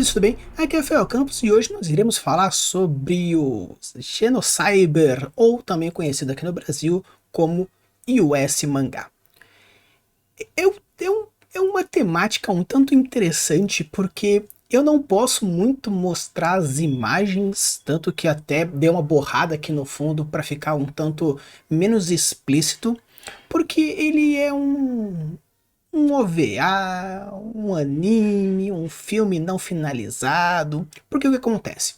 Beleza, tudo bem? Aqui é o Rafael Campos e hoje nós iremos falar sobre o Xenocyber, ou também conhecido aqui no Brasil como US Mangá. É uma temática um tanto interessante porque eu não posso muito mostrar as imagens, tanto que até dei uma borrada aqui no fundo para ficar um tanto menos explícito, porque ele é um OVA, um anime, um filme não finalizado. Porque o que acontece?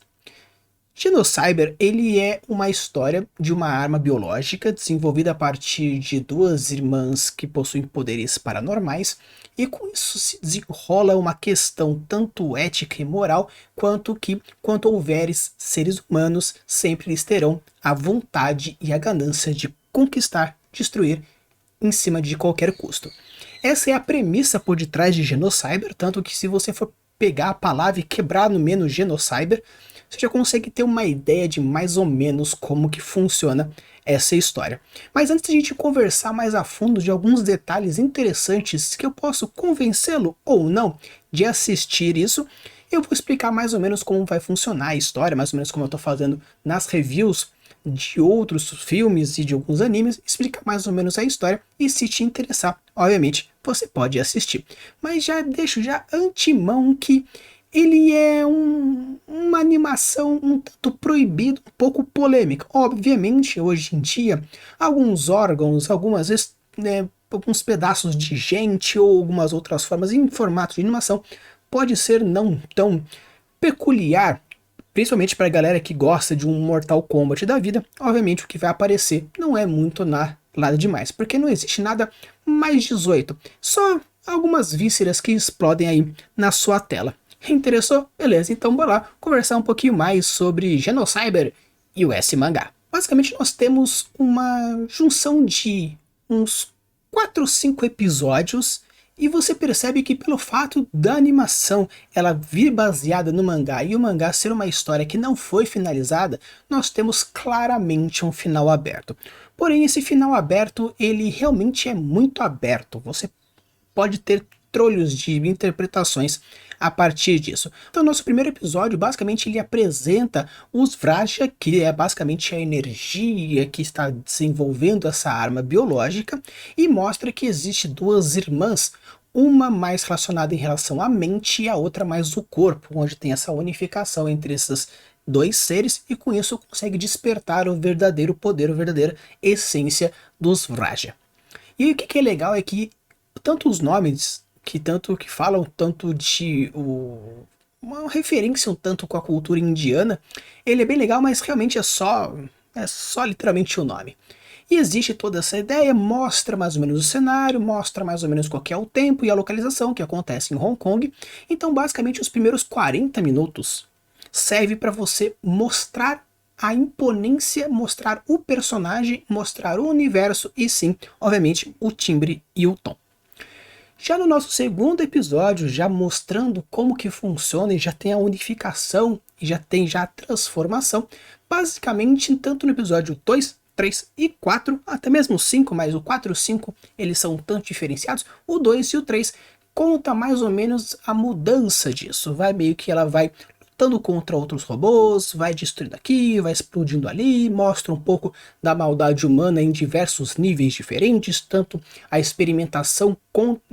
Xenocyber, ele é uma história de uma arma biológica desenvolvida a partir de duas irmãs que possuem poderes paranormais, e com isso se desenrola uma questão tanto ética e moral, quanto houveres seres humanos, sempre eles terão a vontade e a ganância de conquistar, destruir, em cima de qualquer custo. Essa é a premissa por detrás de Xenocyber, tanto que se você for pegar a palavra e quebrar no menu Xenocyber, você já consegue ter uma ideia de mais ou menos como que funciona essa história. Mas antes de a gente conversar mais a fundo de alguns detalhes interessantes que eu posso convencê-lo ou não de assistir isso, eu vou explicar mais ou menos como vai funcionar a história, mais ou menos como eu estou fazendo nas reviews de outros filmes e de alguns animes, explicar mais ou menos a história, e se te interessar, obviamente, você pode assistir. Mas já deixo já antemão que ele é uma animação um tanto proibida, um pouco polêmica. Obviamente, hoje em dia, alguns órgãos, algumas vezes, alguns pedaços de gente ou algumas outras formas em formato de animação pode ser não tão peculiar, principalmente para a galera que gosta de um Mortal Kombat da vida. Obviamente o que vai aparecer não é muito nada demais, porque não existe nada mais 18, só algumas vísceras que explodem aí na sua tela. Interessou? Beleza, então bora lá conversar um pouquinho mais sobre Xenocyber e o S-Mangá. Basicamente nós temos uma junção de uns 4 ou 5 episódios, e você percebe que pelo fato da animação ela vir baseada no mangá e o mangá ser uma história que não foi finalizada, nós temos claramente um final aberto. Porém, esse final aberto, ele realmente é muito aberto. Você pode ter trolhos de interpretações a partir disso. Então, nosso primeiro episódio, basicamente, ele apresenta os Vraja, que é basicamente a energia que está desenvolvendo essa arma biológica, e mostra que existe duas irmãs, uma mais relacionada em relação à mente e a outra mais o corpo, onde tem essa unificação entre esses dois seres, e com isso consegue despertar o verdadeiro poder, a verdadeira essência dos Vraja. E o que é legal é que tanto os nomes que falam tanto de uma referência um tanto com a cultura indiana, ele é bem legal, mas realmente é só literalmente o nome. E existe toda essa ideia, mostra mais ou menos o cenário, mostra mais ou menos qual que é o tempo e a localização que acontece em Hong Kong. Então, basicamente, os primeiros 40 minutos serve para você mostrar a imponência, mostrar o personagem, mostrar o universo e sim, obviamente, o timbre e o tom. Já no nosso segundo episódio, já mostrando como que funciona, e já tem a unificação e já tem a transformação, basicamente tanto no episódio 2, 3 e 4, até mesmo 5, mas o 4 e o 5 eles são tanto diferenciados, o 2 e o 3 conta mais ou menos a mudança disso, vai meio que ela vai lutando contra outros robôs, vai destruindo aqui, vai explodindo ali, mostra um pouco da maldade humana em diversos níveis diferentes, tanto a experimentação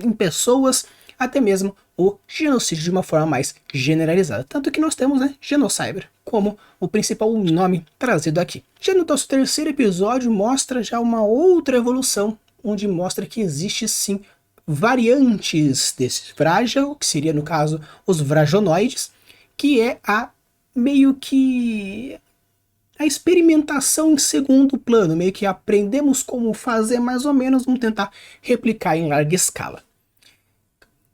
em pessoas, até mesmo o genocídio de uma forma mais generalizada. Tanto que nós temos, Xenocyber, como o principal nome trazido aqui. Já no nosso terceiro episódio mostra já uma outra evolução, onde mostra que existe sim variantes desses Vraja, que seria no caso os Vrajonoides, que é meio que a experimentação em segundo plano, meio que aprendemos como fazer mais ou menos, vamos tentar replicar em larga escala.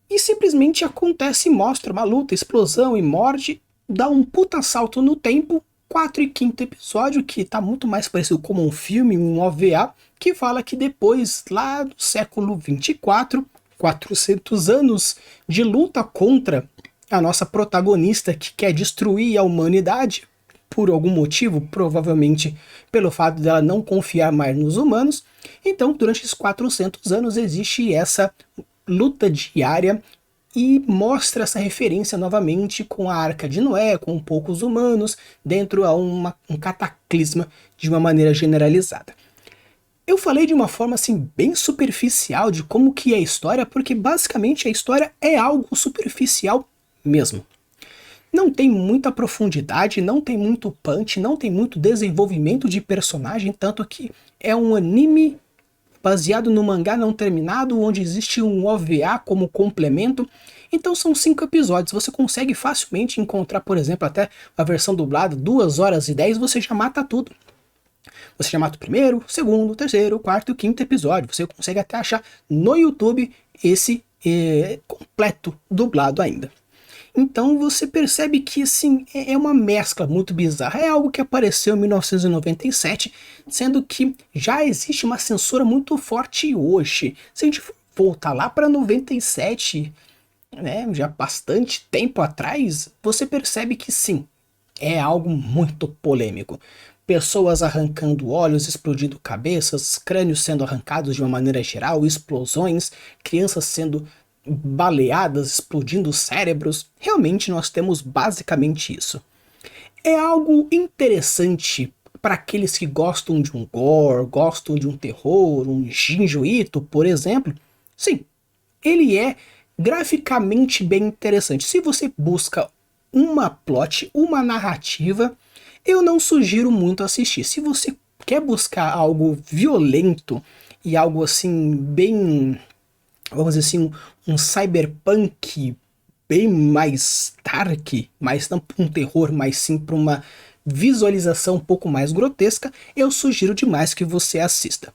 E simplesmente acontece e mostra uma luta, explosão e morte, dá um puta salto no tempo, 4 e 5º episódio, que tá muito mais parecido como um filme, um OVA, que fala que depois, lá do século 24, 400 anos de luta contra a nossa protagonista que quer destruir a humanidade por algum motivo, provavelmente pelo fato dela não confiar mais nos humanos. Então, durante esses 400 anos existe essa luta diária e mostra essa referência novamente com a Arca de Noé, com poucos humanos, dentro a um cataclisma de uma maneira generalizada. Eu falei de uma forma assim bem superficial de como que é a história, porque basicamente a história é algo superficial mesmo. Não tem muita profundidade, não tem muito punch, não tem muito desenvolvimento de personagem, tanto que é um anime baseado no mangá não terminado, onde existe um OVA como complemento. Então são 5 episódios, você consegue facilmente encontrar, por exemplo, até a versão dublada, 2 horas e 10, você já mata tudo. Você já mata o primeiro, segundo, terceiro, quarto e quinto episódio. Você consegue até achar no YouTube esse completo dublado ainda. Então você percebe que assim, é uma mescla muito bizarra. É algo que apareceu em 1997, sendo que já existe uma censura muito forte hoje. Se a gente voltar lá para 97, né, já bastante tempo atrás, você percebe que sim, é algo muito polêmico. Pessoas arrancando olhos, explodindo cabeças, crânios sendo arrancados de uma maneira geral, explosões, crianças sendo baleadas, explodindo cérebros. Realmente nós temos basicamente isso. É algo interessante para aqueles que gostam de um gore, gostam de um terror, um Junji Ito, por exemplo. Sim, ele é graficamente bem interessante. Se você busca uma plot, uma narrativa, eu não sugiro muito assistir. Se você quer buscar algo violento e algo assim bem, vamos dizer assim, um cyberpunk bem mais dark, mas não para um terror, mas sim para uma visualização um pouco mais grotesca, eu sugiro demais que você assista.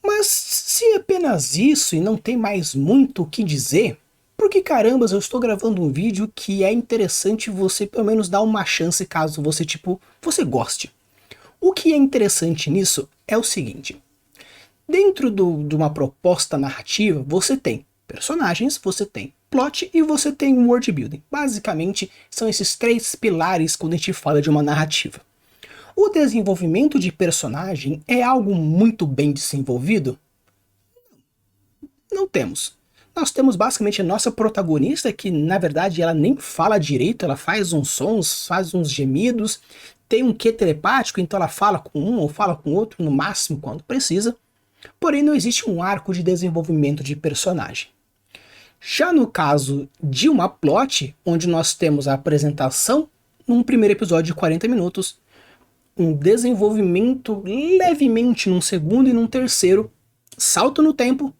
Mas se é apenas isso e não tem mais muito o que dizer, por que carambas eu estou gravando um vídeo que é interessante você pelo menos dar uma chance caso você goste? O que é interessante nisso é o seguinte: dentro de uma proposta narrativa, você tem personagens, você tem plot e você tem world building. Basicamente, são esses 3 pilares quando a gente fala de uma narrativa. O desenvolvimento de personagem é algo muito bem desenvolvido? Não temos. Nós temos basicamente a nossa protagonista, que na verdade ela nem fala direito, ela faz uns sons, faz uns gemidos, tem um quê telepático, então ela fala com um ou fala com outro, no máximo quando precisa. Porém não existe um arco de desenvolvimento de personagem. Já no caso de uma plot, onde nós temos a apresentação num primeiro episódio de 40 minutos, um desenvolvimento levemente num segundo e num terceiro, salto no tempo,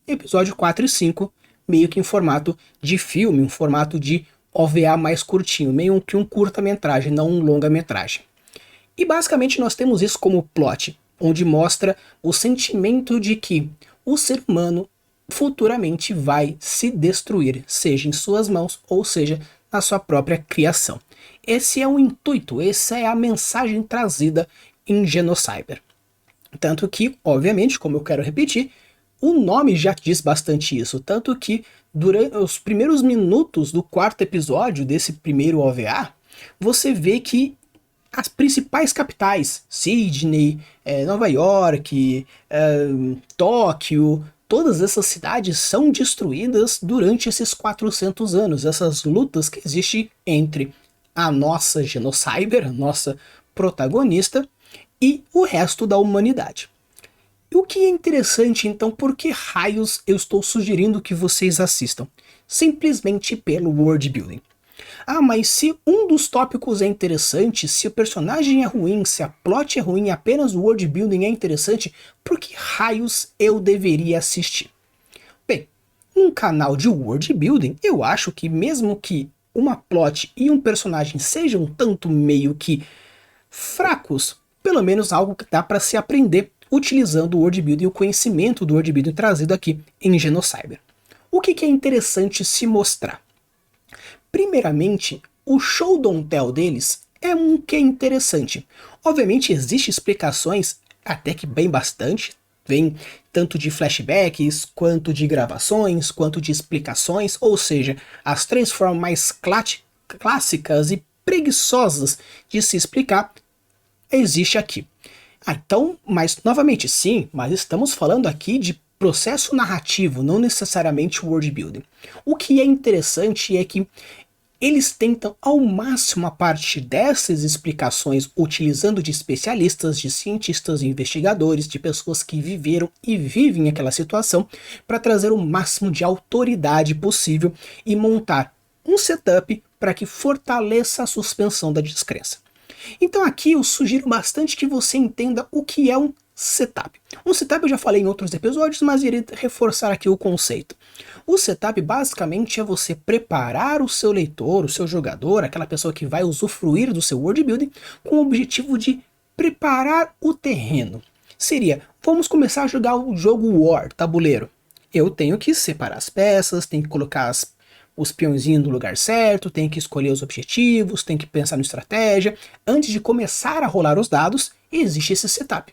episódio 4 e 5, meio que em formato de filme, um formato de OVA mais curtinho, meio que um curta-metragem, não um longa-metragem. E basicamente nós temos isso como plot, onde mostra o sentimento de que o ser humano futuramente vai se destruir, seja em suas mãos ou seja na sua própria criação. Esse é o intuito, essa é a mensagem trazida em Genocyber. Tanto que, obviamente, como eu quero repetir, o nome já diz bastante isso, tanto que durante os primeiros minutos do 4º episódio desse primeiro OVA, você vê que as principais capitais, Sydney, Nova York, Tóquio, todas essas cidades são destruídas durante esses 400 anos, essas lutas que existem entre a nossa Genocyber, a nossa protagonista, e o resto da humanidade. E o que é interessante, então, por que raios eu estou sugerindo que vocês assistam? Simplesmente pelo world building. Ah, mas se um dos tópicos é interessante, se o personagem é ruim, se a plot é ruim, apenas o world building é interessante, por que raios eu deveria assistir? Bem, num canal de world building, eu acho que mesmo que uma plot e um personagem sejam tanto meio que fracos, pelo menos algo que dá para se aprender utilizando o world building e o conhecimento do world building trazido aqui em Genocyber. O que é interessante se mostrar? Primeiramente, o show don't tell deles é um que é interessante. Obviamente existem explicações, até que bem bastante, vem tanto de flashbacks, quanto de gravações, quanto de explicações, ou seja, as 3 formas mais clássicas e preguiçosas de se explicar existe aqui. Então, mas novamente sim, mas estamos falando aqui de processo narrativo, não necessariamente o world building. O que é interessante é que eles tentam ao máximo a partir dessas explicações, utilizando de especialistas, de cientistas, de investigadores, de pessoas que viveram e vivem aquela situação, para trazer o máximo de autoridade possível e montar um setup para que fortaleça a suspensão da descrença. Então aqui eu sugiro bastante que você entenda o que é um setup. Um setup eu já falei em outros episódios, mas irei reforçar aqui o conceito. O setup basicamente é você preparar o seu leitor, o seu jogador, aquela pessoa que vai usufruir do seu world building, com o objetivo de preparar o terreno. Seria, vamos começar a jogar o jogo War, tabuleiro. Eu tenho que separar as peças, tenho que colocar os peõezinhos no lugar certo, tem que escolher os objetivos, tem que pensar na estratégia. Antes de começar a rolar os dados, existe esse setup.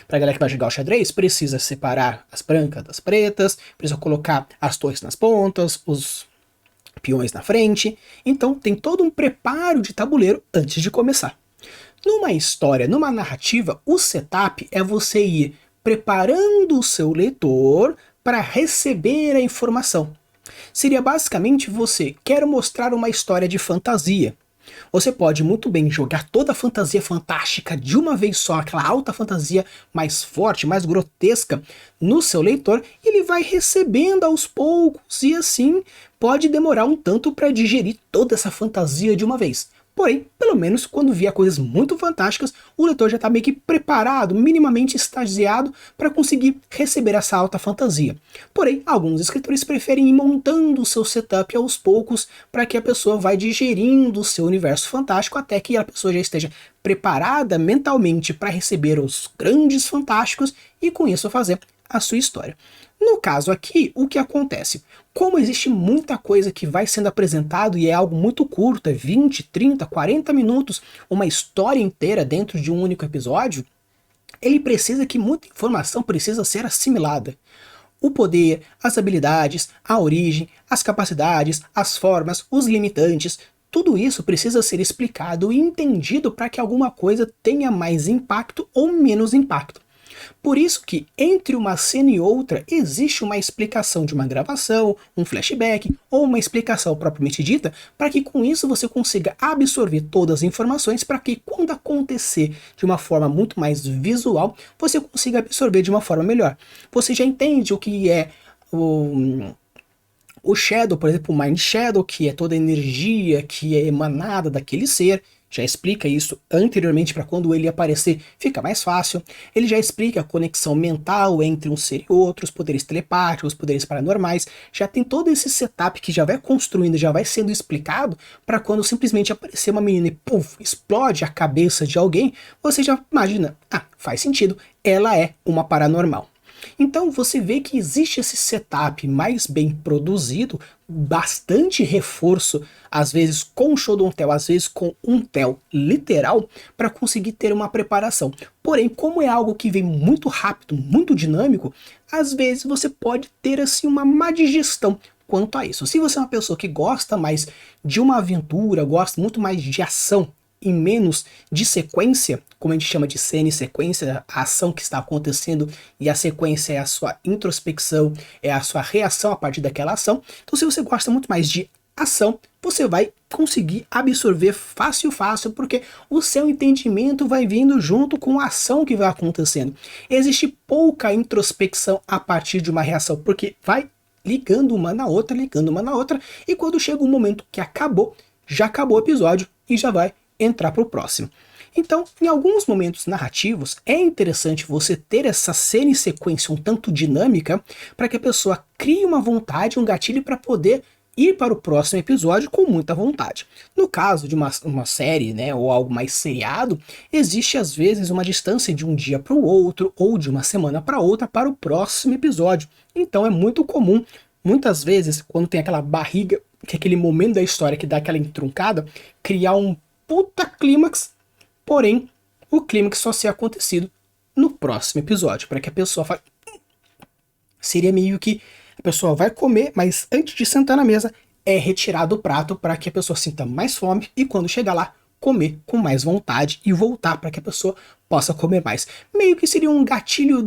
Para a galera que vai jogar o xadrez, precisa separar as brancas das pretas, precisa colocar as torres nas pontas, os peões na frente. Então tem todo um preparo de tabuleiro antes de começar. Numa história, numa narrativa, o setup é você ir preparando o seu leitor para receber a informação. Seria basicamente você quer mostrar uma história de fantasia. Você pode muito bem jogar toda a fantasia fantástica de uma vez só, aquela alta fantasia mais forte, mais grotesca, no seu leitor, e ele vai recebendo aos poucos, e assim pode demorar um tanto para digerir toda essa fantasia de uma vez. Porém, pelo menos quando vier coisas muito fantásticas, o leitor já está meio que preparado, minimamente extasiado para conseguir receber essa alta fantasia. Porém, alguns escritores preferem ir montando o seu setup aos poucos para que a pessoa vá digerindo o seu universo fantástico até que a pessoa já esteja preparada mentalmente para receber os grandes fantásticos e com isso fazer a sua história. No caso aqui, o que acontece? Como existe muita coisa que vai sendo apresentado e é algo muito curto, é 20, 30, 40 minutos, uma história inteira dentro de um único episódio, ele precisa que muita informação precisa ser assimilada. O poder, as habilidades, a origem, as capacidades, as formas, os limitantes, tudo isso precisa ser explicado e entendido para que alguma coisa tenha mais impacto ou menos impacto. Por isso que, entre uma cena e outra, existe uma explicação de uma gravação, um flashback, ou uma explicação propriamente dita, para que com isso você consiga absorver todas as informações, para que quando acontecer de uma forma muito mais visual, você consiga absorver de uma forma melhor. Você já entende o que é o Shadow, por exemplo, o Mind Shadow, que é toda a energia que é emanada daquele ser. Já explica isso anteriormente para quando ele aparecer fica mais fácil. Ele já explica a conexão mental entre um ser e outro, os poderes telepáticos, os poderes paranormais. Já tem todo esse setup que já vai construindo, já vai sendo explicado para quando simplesmente aparecer uma menina e puff, explode a cabeça de alguém, você já imagina, faz sentido, ela é uma paranormal. Então você vê que existe esse setup mais bem produzido, bastante reforço, às vezes com show don't tell, às vezes com um tell literal, para conseguir ter uma preparação. Porém, como é algo que vem muito rápido, muito dinâmico, às vezes você pode ter assim uma má digestão quanto a isso. Se você é uma pessoa que gosta mais de uma aventura, gosta muito mais de ação, e menos de sequência, como a gente chama de cena e sequência, a ação que está acontecendo e a sequência é a sua introspecção, é a sua reação a partir daquela ação. Então se você gosta muito mais de ação, você vai conseguir absorver fácil, porque o seu entendimento vai vindo junto com a ação que vai acontecendo. Existe pouca introspecção a partir de uma reação, porque vai ligando uma na outra, e quando chega um momento que acabou, já acabou o episódio e já vai entrar para o próximo. Então, em alguns momentos narrativos, é interessante você ter essa cena e sequência um tanto dinâmica para que a pessoa crie uma vontade, um gatilho para poder ir para o próximo episódio com muita vontade. No caso de uma série, né, ou algo mais seriado, existe às vezes uma distância de um dia para o outro ou de uma semana para outra para o próximo episódio. Então é muito comum, muitas vezes, quando tem aquela barriga, que é aquele momento da história que dá aquela entroncada, criar um puta clímax, porém o clímax só ser acontecido no próximo episódio, para que a pessoa fale. Seria meio que a pessoa vai comer, mas antes de sentar na mesa é retirado o prato para que a pessoa sinta mais fome e quando chegar lá comer com mais vontade e voltar para que a pessoa possa comer mais. Meio que seria um gatilho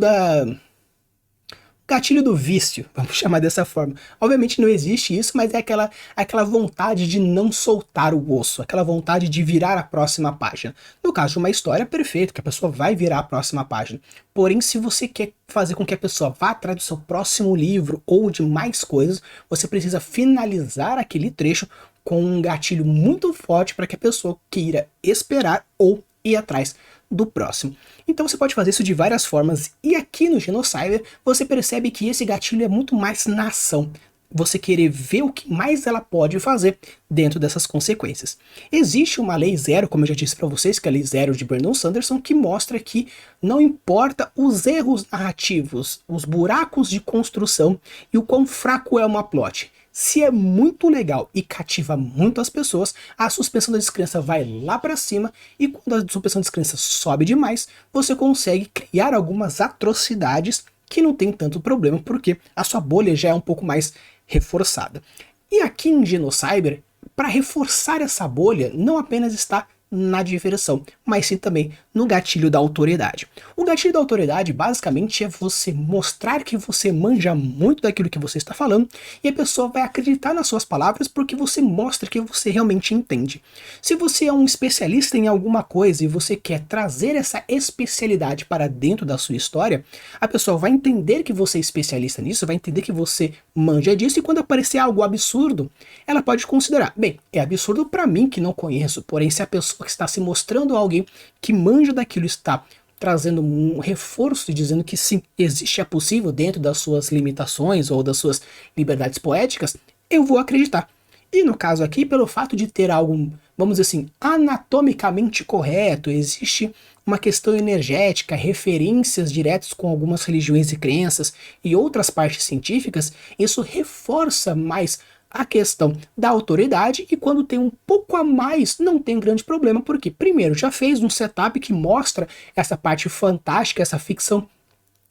gatilho do vício, vamos chamar dessa forma. Obviamente não existe isso, mas é aquela vontade de não soltar o osso, aquela vontade de virar a próxima página. No caso de uma história, perfeito, que a pessoa vai virar a próxima página. Porém, se você quer fazer com que a pessoa vá atrás do seu próximo livro ou de mais coisas, você precisa finalizar aquele trecho com um gatilho muito forte para que a pessoa queira esperar ou ir atrás do próximo. Então você pode fazer isso de várias formas, e aqui no Genocyber você percebe que esse gatilho é muito mais na ação. Você querer ver o que mais ela pode fazer dentro dessas consequências. Existe uma lei zero, como eu já disse para vocês, que é a lei zero de Brandon Sanderson, que mostra que não importa os erros narrativos, os buracos de construção e o quão fraco é uma plot. Se é muito legal e cativa muito as pessoas, a suspensão da descrença vai lá para cima, e quando a suspensão da descrença sobe demais, você consegue criar algumas atrocidades que não tem tanto problema, porque a sua bolha já é um pouco mais reforçada. E aqui em Genocyber, para reforçar essa bolha, não apenas está na diversão, mas sim também no gatilho da autoridade. O gatilho da autoridade basicamente é você mostrar que você manja muito daquilo que você está falando, e a pessoa vai acreditar nas suas palavras porque você mostra que você realmente entende. Se você é um especialista em alguma coisa e você quer trazer essa especialidade para dentro da sua história, a pessoa vai entender que você é especialista nisso, vai entender que você manja disso, e quando aparecer algo absurdo, ela pode considerar, bem, é absurdo para mim que não conheço, porém se a pessoa que está se mostrando alguém que manja daquilo está trazendo um reforço e dizendo que sim, existe, é possível dentro das suas limitações ou das suas liberdades poéticas, eu vou acreditar. E no caso aqui, pelo fato de ter algo, vamos dizer assim, anatomicamente correto, existe uma questão energética, referências diretas com algumas religiões e crenças e outras partes científicas, isso reforça mais a questão da autoridade, e quando tem um pouco a mais, não tem grande problema, porque primeiro já fez um setup que mostra essa parte fantástica, essa ficção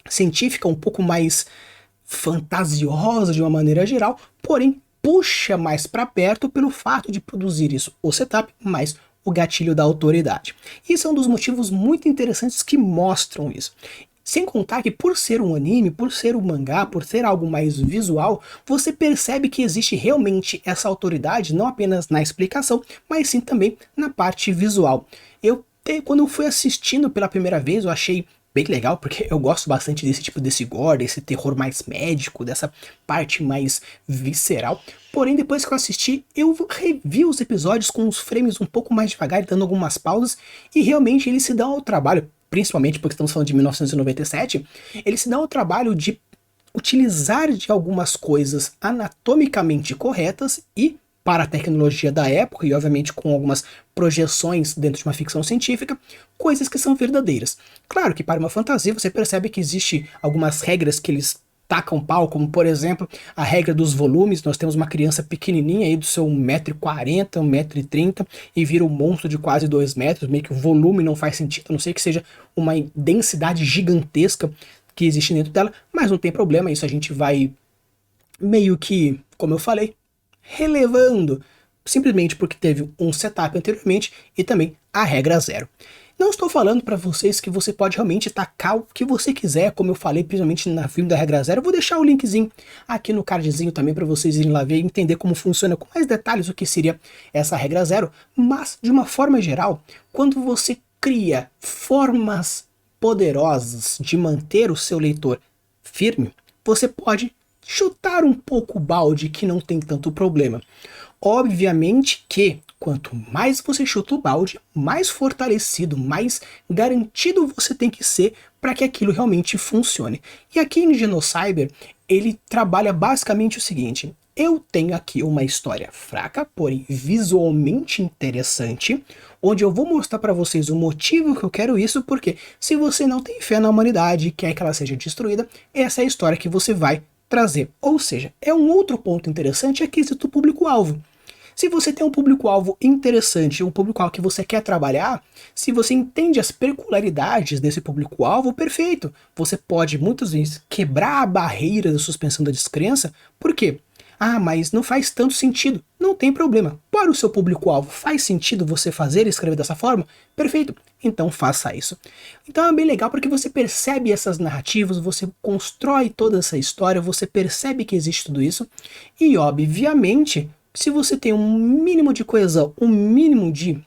científica um pouco mais fantasiosa de uma maneira geral, porém puxa mais para perto pelo fato de produzir isso, o setup mais o gatilho da autoridade. Isso é um dos motivos muito interessantes que mostram isso. Sem contar que por ser um anime, por ser um mangá, por ser algo mais visual, você percebe que existe realmente essa autoridade, não apenas na explicação, mas sim também na parte visual. Quando eu fui assistindo pela primeira vez, eu achei bem legal, porque eu gosto bastante desse tipo desse gore, desse terror mais médico, dessa parte mais visceral. Porém, depois que eu assisti, eu revi os episódios com os frames um pouco mais devagar, dando algumas pausas, e realmente eles se dão ao trabalho, principalmente porque estamos falando de 1997, eles se dão ao trabalho de utilizar de algumas coisas anatomicamente corretas e para a tecnologia da época, e obviamente com algumas projeções dentro de uma ficção científica, coisas que são verdadeiras. Claro que para uma fantasia você percebe que existe algumas regras que eles tacam pau, como por exemplo a regra dos volumes. Nós temos uma criança pequenininha aí do seu 1,40 m, 1,30 m e vira um monstro de quase 2 metros, meio que o volume não faz sentido, a não ser que seja uma densidade gigantesca que existe dentro dela, mas não tem problema, isso a gente vai meio que, como eu falei, relevando, simplesmente porque teve um setup anteriormente e também a regra zero. Não estou falando para vocês que você pode realmente tacar o que você quiser, como eu falei principalmente na filme da regra zero. Eu vou deixar o linkzinho aqui no cardzinho também para vocês irem lá ver e entender como funciona com mais detalhes o que seria essa regra zero. Mas, de uma forma geral, quando você cria formas poderosas de manter o seu leitor firme, você pode chutar um pouco o balde, que não tem tanto problema. Obviamente que quanto mais você chuta o balde, mais fortalecido, mais garantido você tem que ser para que aquilo realmente funcione. E aqui em Genocyber, ele trabalha basicamente o seguinte: eu tenho aqui uma história fraca, porém visualmente interessante, onde eu vou mostrar para vocês o motivo que eu quero isso, porque se você não tem fé na humanidade e quer que ela seja destruída, essa é a história que você vai trazer. Ou seja, é um outro ponto interessante, é quesito público-alvo. Se você tem um público-alvo interessante, um público-alvo que você quer trabalhar, se você entende as peculiaridades desse público-alvo, perfeito. Você pode muitas vezes quebrar a barreira da suspensão da descrença. Por quê? Ah, mas não faz tanto sentido. Não tem problema. Para o seu público-alvo, faz sentido você fazer e escrever dessa forma? Perfeito. Então faça isso. Então é bem legal porque você percebe essas narrativas, você constrói toda essa história, você percebe que existe tudo isso. E obviamente, se você tem um mínimo de coesão, um mínimo de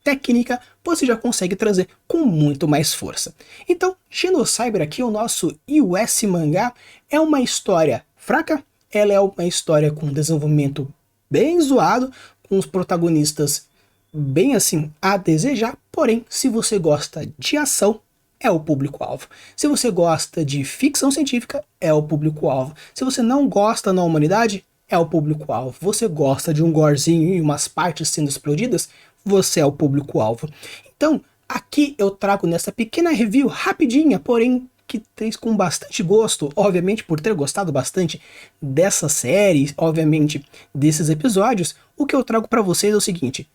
técnica, você já consegue trazer com muito mais força. Então, Genocyber aqui, o nosso US mangá, é uma história fraca, ela é uma história com desenvolvimento bem zoado, com os protagonistas bem assim a desejar, porém, se você gosta de ação, é o público-alvo. Se você gosta de ficção científica, é o público-alvo. Se você não gosta da humanidade, é o público-alvo. Você gosta de um gorezinho e umas partes sendo explodidas, você é o público-alvo. Então, aqui eu trago nessa pequena review rapidinha, porém que fez com bastante gosto, obviamente por ter gostado bastante dessa série, obviamente desses episódios, o que eu trago para vocês é o seguinte: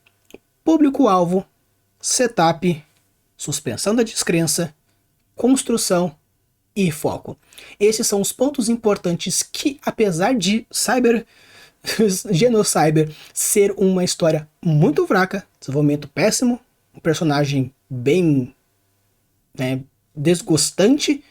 público-alvo, setup, suspensão da descrença, construção e foco. Esses são os pontos importantes que, apesar de Genocyber ser uma história muito fraca, desenvolvimento péssimo, um personagem bem desgostante,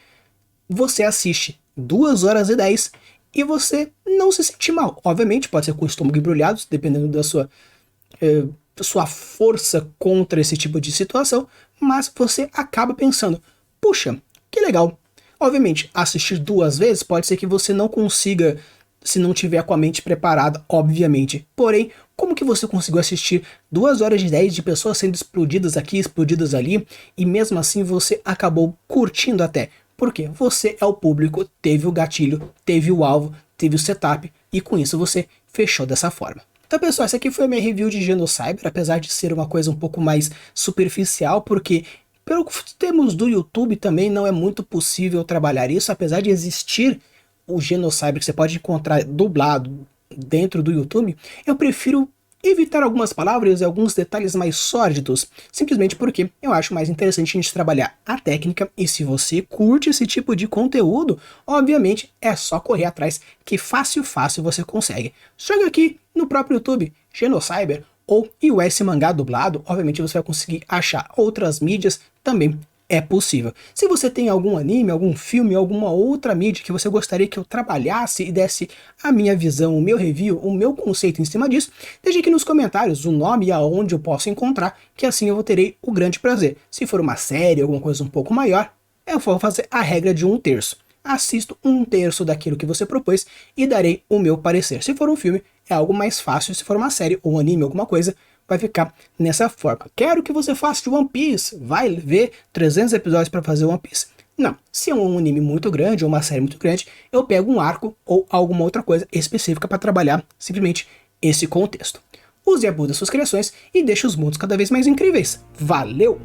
você assiste 2 horas e 10 e você não se sente mal. Obviamente pode ser com o estômago embrulhado, dependendo da sua força contra esse tipo de situação, mas você acaba pensando, puxa, que legal. Obviamente, assistir 2 vezes pode ser que você não consiga, se não tiver com a mente preparada, obviamente. Porém, como que você conseguiu assistir 2 horas e 10 de pessoas sendo explodidas aqui, explodidas ali, e mesmo assim você acabou curtindo até? Porque você é o público, teve o gatilho, teve o alvo, teve o setup, e com isso você fechou dessa forma. Então, pessoal, essa aqui foi a minha review de Genocyber, apesar de ser uma coisa um pouco mais superficial, porque pelos termos do YouTube também não é muito possível trabalhar isso, apesar de existir o Genocyber que você pode encontrar dublado dentro do YouTube, eu prefiro evitar algumas palavras e alguns detalhes mais sórdidos, simplesmente porque eu acho mais interessante a gente trabalhar a técnica, e se você curte esse tipo de conteúdo, obviamente é só correr atrás, que fácil você consegue. Chega aqui no próprio YouTube, Genocyber ou US Mangá dublado, obviamente você vai conseguir achar outras mídias, também é possível. Se você tem algum anime, algum filme, alguma outra mídia que você gostaria que eu trabalhasse e desse a minha visão, o meu review, o meu conceito em cima disso, deixe aqui nos comentários o nome e aonde eu posso encontrar, que assim eu terei o grande prazer. Se for uma série, alguma coisa um pouco maior, eu vou fazer a regra de 1/3. Assisto 1/3 daquilo que você propôs e darei o meu parecer. Se for um filme, é algo mais fácil. Se for uma série ou um anime, alguma coisa, vai ficar nessa forma. Quero que você faça de One Piece. Vai ver 300 episódios para fazer One Piece. Não, se é um anime muito grande ou uma série muito grande, eu pego um arco ou alguma outra coisa específica para trabalhar simplesmente esse contexto. Use e abuse das suas criações e deixe os mundos cada vez mais incríveis. Valeu!